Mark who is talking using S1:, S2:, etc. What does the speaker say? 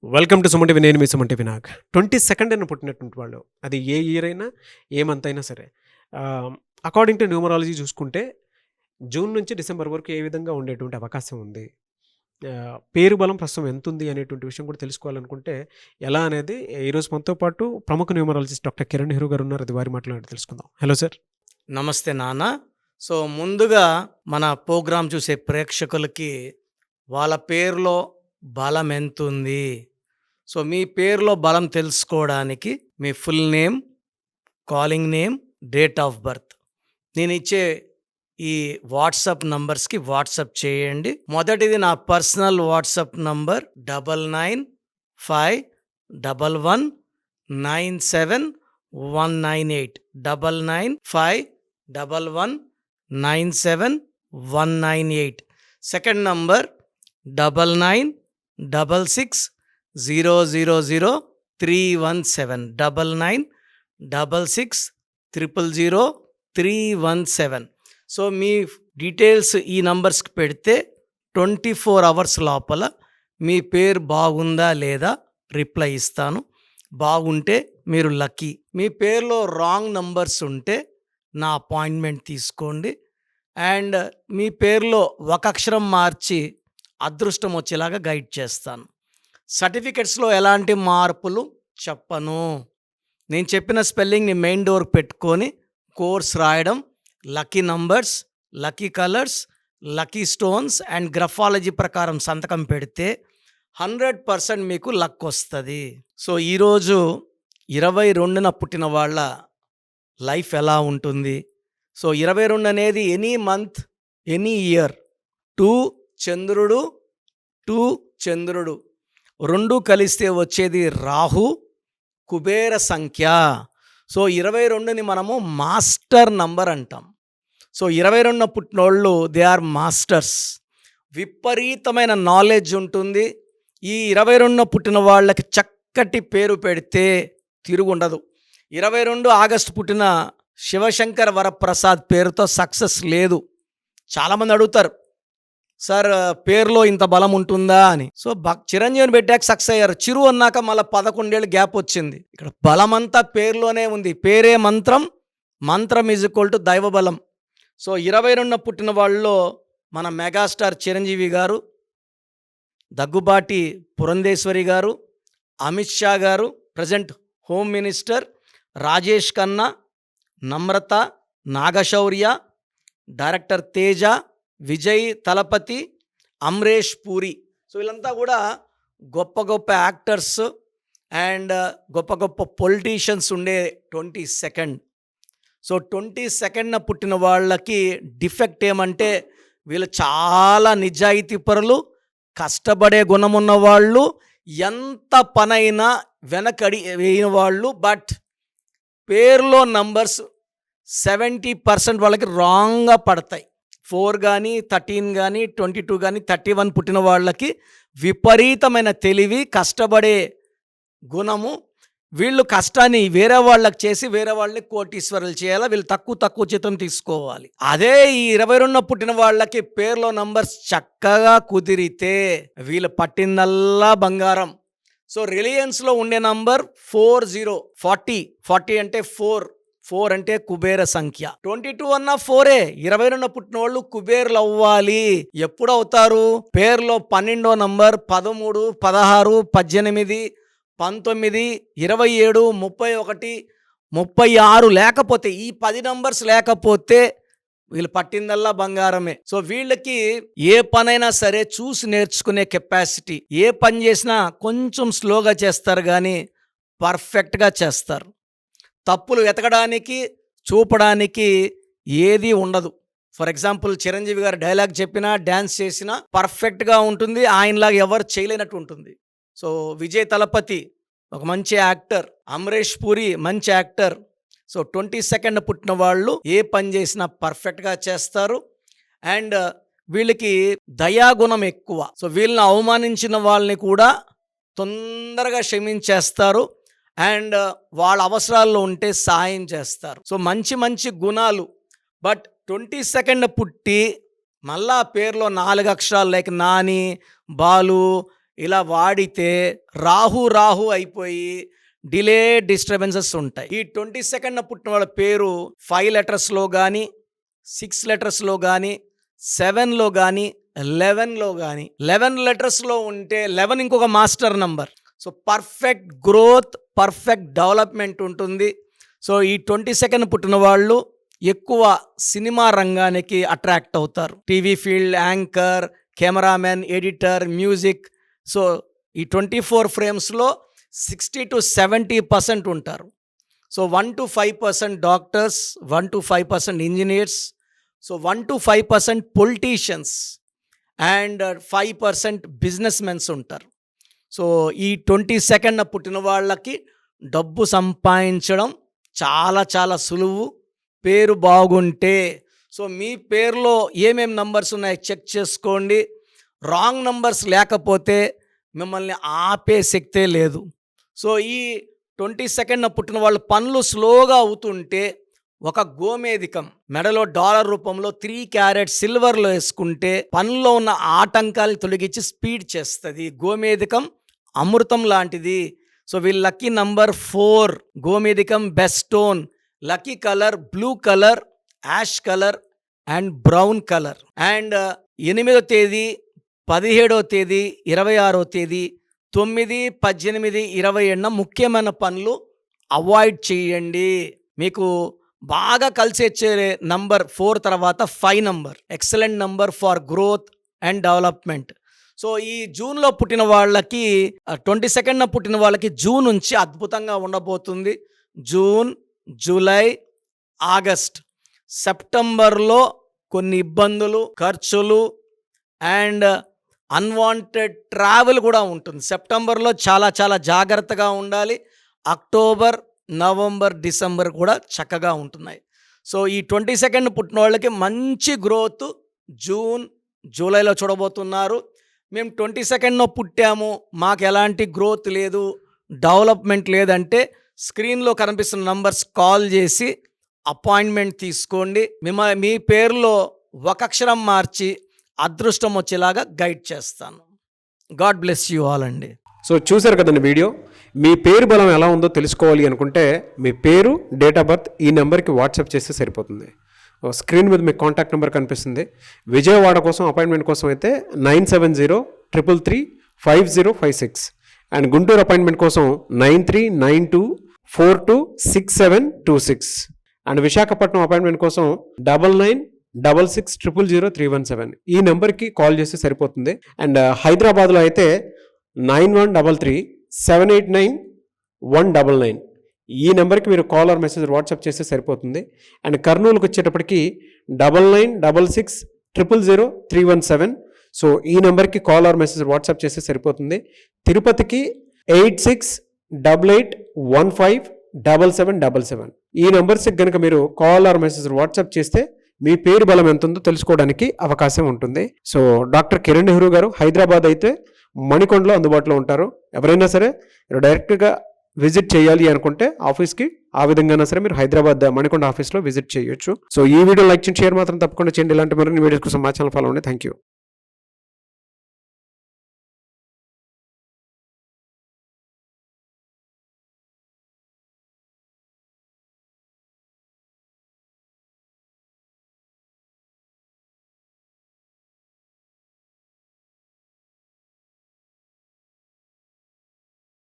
S1: Welcome to Suman TV. నేను మీ Suman TV Nag. 22న పుట్టినటువంటి వాళ్ళు, అది ఏ ఇయర్ అయినా ఏ మంత్ అయినా సరే, అకార్డింగ్ టు న్యూమరాలజీ చూసుకుంటే జూన్ నుంచి డిసెంబర్ వరకు ఏ విధంగా ఉండేటువంటి అవకాశం ఉంది, పేరు బలం ప్రస్తుతం ఎంత ఉంది అనేటువంటి విషయం కూడా తెలుసుకోవాలనుకుంటే ఎలా అనేది ఈరోజు మనతో పాటు ప్రముఖ న్యూమరాలజిస్ట్ డాక్టర్ కిరణ్ నెహ్రూ గారు ఉన్నారు. అది వారి మాట్లాడి తెలుసుకుందాం. Hello sir.
S2: నమస్తే నాన్న. సో ముందుగా మన ప్రోగ్రాం చూసే ప్రేక్షకులకి వాళ్ళ పేరులో బలం ఎంతుంది, సో మీ పేరులో బలం తెలుసుకోవడానికి మీ full name, calling name, date of birth నేను ఇచ్చే ఈ వాట్సాప్ నంబర్స్కి వాట్సాప్ చేయండి. మొదటిది నా personal WhatsApp number 9951197198 9951197198. Second number 9966000317 9966000317. So మీ డీటెయిల్స్ ఈ నంబర్స్కి పెడితే 24 అవర్స్ లోపల మీ పేరు బాగుందా లేదా రిప్లై ఇస్తాను. బాగుంటే మీరు లక్కీ. మీ పేరులో రాంగ్ నంబర్స్ ఉంటే నా అపాయింట్మెంట్ తీసుకోండి. అండ్ మీ పేరులో ఒక అక్షరం మార్చి అదృష్టం వచ్చేలాగా గైడ్ చేస్తాను. సర్టిఫికెట్స్లో ఎలాంటి మార్పులు చెప్పను. నేను చెప్పిన స్పెల్లింగ్ని మెయిన్ డోర్ పెట్టుకొని కోర్స్ రాయడం, lucky numbers, lucky colours, lucky stones and graphology ప్రకారం సంతకం పెడితే 100% మీకు లక్ వస్తుంది. సో ఈరోజు 22న పుట్టిన వాళ్ళ లైఫ్ ఎలా ఉంటుంది? సో 22 అనేది ఎనీ మంత్, ఎనీ ఇయర్. 2 చంద్రుడు 2 కలిస్తే వచ్చేది రాహు, కుబేర సంఖ్య. సో 22ని మనము మాస్టర్ నంబర్ అంటాం. సో 22న పుట్టినోళ్ళు దే ఆర్ మాస్టర్స్. విపరీతమైన నాలెడ్జ్ ఉంటుంది. ఈ 22న పుట్టిన వాళ్ళకి చక్కటి పేరు పెడితే తిరుగుండదు. 22 ఆగస్టు పుట్టిన శివశంకర్ వరప్రసాద్ పేరుతో సక్సెస్ లేదు. చాలామంది అడుగుతారు, సార్ పేరులో ఇంత బలం ఉంటుందా అని. సో చిరంజీవిని పెట్టాక సక్సెస్ అయ్యారు. చిరు అన్నాక మళ్ళీ 11 ఏళ్ళు గ్యాప్ వచ్చింది. ఇక్కడ బలమంతా పేరులోనే ఉంది. పేరే మంత్రం, మంత్రం ఈజ్ ఈక్వల్ టు దైవ బలం. సో 22న పుట్టిన వాళ్ళలో మన మెగాస్టార్ చిరంజీవి గారు, దగ్గుబాటి పురంధేశ్వరి గారు, అమిత్ షా గారు present home minister, Rajesh Khanna, Namrata, Naga Shaurya, director Teja, Vijay Thalapathy, Amaresh Puri. So వీళ్ళంతా కూడా గొప్ప గొప్ప యాక్టర్స్ అండ్ గొప్ప గొప్ప పొలిటీషియన్స్ ఉండే 22nd. సో 22న పుట్టిన వాళ్ళకి డిఫెక్ట్ ఏమంటే వీళ్ళు చాలా నిజాయితీ పరులు, కష్టపడే గుణం ఉన్న వాళ్ళు, ఎంత పనైనా వెనకడి వేయిన వాళ్ళు. బట్ పేరులో నంబర్స్ 70% వాళ్ళకి రాంగ్గా పడతాయి. 4 కానీ 13 కానీ 22 కానీ 31 పుట్టిన వాళ్ళకి విపరీతమైన తెలివి, కష్టపడే గుణము. వీళ్ళు కష్టాన్ని వేరే వాళ్ళకి చేసి వేరే వాళ్ళని కోటీశ్వరులు చేయాలి. వీళ్ళు తక్కువ జీతం తీసుకోవాలి. అదే ఈ 22న పుట్టిన వాళ్ళకి పేరులో నంబర్స్ చక్కగా కుదిరితే వీళ్ళు పట్టిందల్లా బంగారం. సో రిలయన్స్లో ఉండే నంబర్ 40 అంటే 4 అంటే కుబేర సంఖ్య. 22 అన్న 4. 22న పుట్టిన వాళ్ళు కుబేర్లు అవ్వాలి. ఎప్పుడు అవుతారు? పేరులో 12వ నంబర్ 13, 16, 18, 19, 27, 31, 36 లేకపోతే, ఈ 10 నంబర్స్ లేకపోతే వీళ్ళు పట్టిందల్లా బంగారమే. సో వీళ్ళకి ఏ పనైనా సరే చూసి నేర్చుకునే కెపాసిటీ. ఏ పని చేసినా కొంచెం స్లోగా చేస్తారు కానీ పర్ఫెక్ట్గా చేస్తారు. తప్పులు వెతకడానికి, చూపడానికి ఏది ఉండదు. ఫర్ ఎగ్జాంపుల్ చిరంజీవి గారు డైలాగ్ చెప్పినా, డ్యాన్స్ చేసినా పర్ఫెక్ట్గా ఉంటుంది. ఆయనలాగా ఎవరు చేయలేనట్టు ఉంటుంది. సో విజయ్ తలపతి ఒక మంచి యాక్టర్, అమరేష్ పూరి మంచి యాక్టర్. సో 22nd పుట్టిన వాళ్ళు ఏ పని చేసినా పర్ఫెక్ట్గా చేస్తారు. అండ్ వీళ్ళకి దయాగుణం ఎక్కువ. సో వీళ్ళని అవమానించిన వాళ్ళని కూడా తొందరగా క్షమించేస్తారు. అండ్ వాళ్ళ అవసరాల్లో ఉంటే సాయం చేస్తారు. సో మంచి గుణాలు. బట్ 22nd పుట్టి మళ్ళా పేరులో 4 అక్షరాలు లైక్ నాని, బాలు, ఇలా వాడితే రాహు అయిపోయి డిలే డిస్టర్బెన్సెస్ ఉంటాయి. ఈ 22న పుట్టిన వాళ్ళ పేరు 5 లెటర్స్లో కానీ 6 లెటర్స్లో కానీ 7లో కానీ 11లో కానీ 11 లెటర్స్లో ఉంటే 11 ఇంకొక master number. So perfect growth, perfect development ఉంటుంది. సో ఈ 22న పుట్టిన వాళ్ళు ఎక్కువ సినిమా రంగానికి అట్రాక్ట్ అవుతారు. TV field, anchor, cameraman, editor, music. So ఈ 24 ఫ్రేమ్స్లో 60 to 70% ఉంటారు. So 1 to 5% doctors, 1 to 5% engineers, so 1 to 5% politicians and 5% business mens ఉంటారు. సో ఈ 22న పుట్టిన వాళ్ళకి డబ్బు సంపాదించడం చాలా చాలా సులువు, పేరు బాగుంటే. సో మీ పేరులో ఏమేమి నంబర్స్ ఉన్నాయో చెక్ చేసుకోండి. రాంగ్ నంబర్స్ లేకపోతే మిమ్మల్ని ఆపే శక్తే లేదు. సో ఈ 22న పుట్టిన వాళ్ళు పనులు స్లోగా అవుతుంటే ఒక గోమేధికం మెడలో డాలర్ రూపంలో 3 క్యారెట్ సిల్వర్లో వేసుకుంటే పనుల్లో ఉన్న ఆటంకాలు తొలగించి స్పీడ్ చేస్తుంది. గోమేధికం అమృతం లాంటిది. సో వీళ్ళ లక్కీ నంబర్ 4. గోమేధికం best stone. Lucky colour blue colour, ash colour and brown colour. And 8వ తేదీ, 17వ తేదీ, 26వ తేదీ, 9, 18, 27 ముఖ్యమైన పనులు అవాయిడ్ చేయండి. మీకు బాగా కలిసి వచ్చే నంబర్ 4 తర్వాత 5 number. Excellent number for growth and development. So ఈ జూన్లో పుట్టిన వాళ్ళకి 22న పుట్టిన వాళ్ళకి జూన్ నుంచి అద్భుతంగా ఉండబోతుంది. జూన్, జూలై, ఆగస్ట్, సెప్టెంబర్లో కొన్ని ఇబ్బందులు, ఖర్చులు అండ్ అన్వాంటెడ్ ట్రావెల్ కూడా ఉంటుంది. సెప్టెంబర్లో చాలా చాలా జాగ్రత్తగా ఉండాలి. అక్టోబర్, నవంబర్, డిసెంబర్ కూడా చక్కగా ఉంటున్నాయి. సో ఈ 22న పుట్టిన వాళ్ళకి మంచి గ్రోత్ జూన్, జూలైలో చూడబోతున్నారు. మేము 22న పుట్టాము, మాకు ఎలాంటి గ్రోత్ లేదు, డెవలప్మెంట్ లేదంటే స్క్రీన్లో కనిపిస్తున్న నంబర్స్ కాల్ చేసి అపాయింట్మెంట్ తీసుకోండి. మీ పేరులో ఒక అక్షరం మార్చి అదృష్టం వచ్చేలాగా గైడ్ చేస్తాను. గాడ్ బ్లెస్ యూ ఆల్ అండి.
S1: సో చూశారు కదండి వీడియో. మీ పేరు బలం ఎలా ఉందో తెలుసుకోవాలి అనుకుంటే మీ పేరు, డేట్ ఆఫ్ బర్త్ ఈ నెంబర్కి వాట్సాప్ చేస్తే సరిపోతుంది. స్క్రీన్ మీద మీకు కాంటాక్ట్ నెంబర్ కనిపిస్తుంది. విజయవాడ కోసం అపాయింట్మెంట్ కోసం అయితే 9703335056 అండ్ గుంటూరు అపాయింట్మెంట్ కోసం 9392426726 అండ్ విశాఖపట్నం అపాయింట్మెంట్ కోసం 9966000317 ఈ నెంబర్కి కాల్ చేస్తే సరిపోతుంది. అండ్ హైదరాబాద్లో అయితే 9133789199 ఈ నెంబర్కి మీరు కాల్ ఆర్ మెసేజ్ వాట్సాప్ చేస్తే సరిపోతుంది. అండ్ కర్నూలుకి వచ్చేటప్పటికి 9966000317 సో ఈ నెంబర్కి కాల్ ఆర్ మెసేజ్ వాట్సాప్ చేస్తే సరిపోతుంది. తిరుపతికి 8688157777 ఈ నెంబర్స్కి కనుక మీరు కాల్ ఆర్ మెసేజ్ వాట్సాప్ చేస్తే మీ పేరు బలం ఎంత ఉందో తెలుసుకోవడానికి అవకాశం ఉంటుంది. సో డాక్టర్ కిరణ్ నెహ్రూ గారు హైదరాబాద్ అయితే మణికొండలో అందుబాటులో ఉంటారు. ఎవరైనా సరే డైరెక్ట్గా విజిట్ చేయాలి అనుకుంటే ఆఫీస్కి ఆ విధంగా సరే మీరు హైదరాబాద్ మణికొండ ఆఫీస్లో విజిట్ చేయొచ్చు. సో ఈ వీడియో లైక్ చేయండి, షేర్ మాత్రం తప్పకుండా చేయండి. ఇలాంటి మరిన్ని వీడియోస్ కోసం మా ఛానల్ ఫాలో అవ్వండి. Thank you.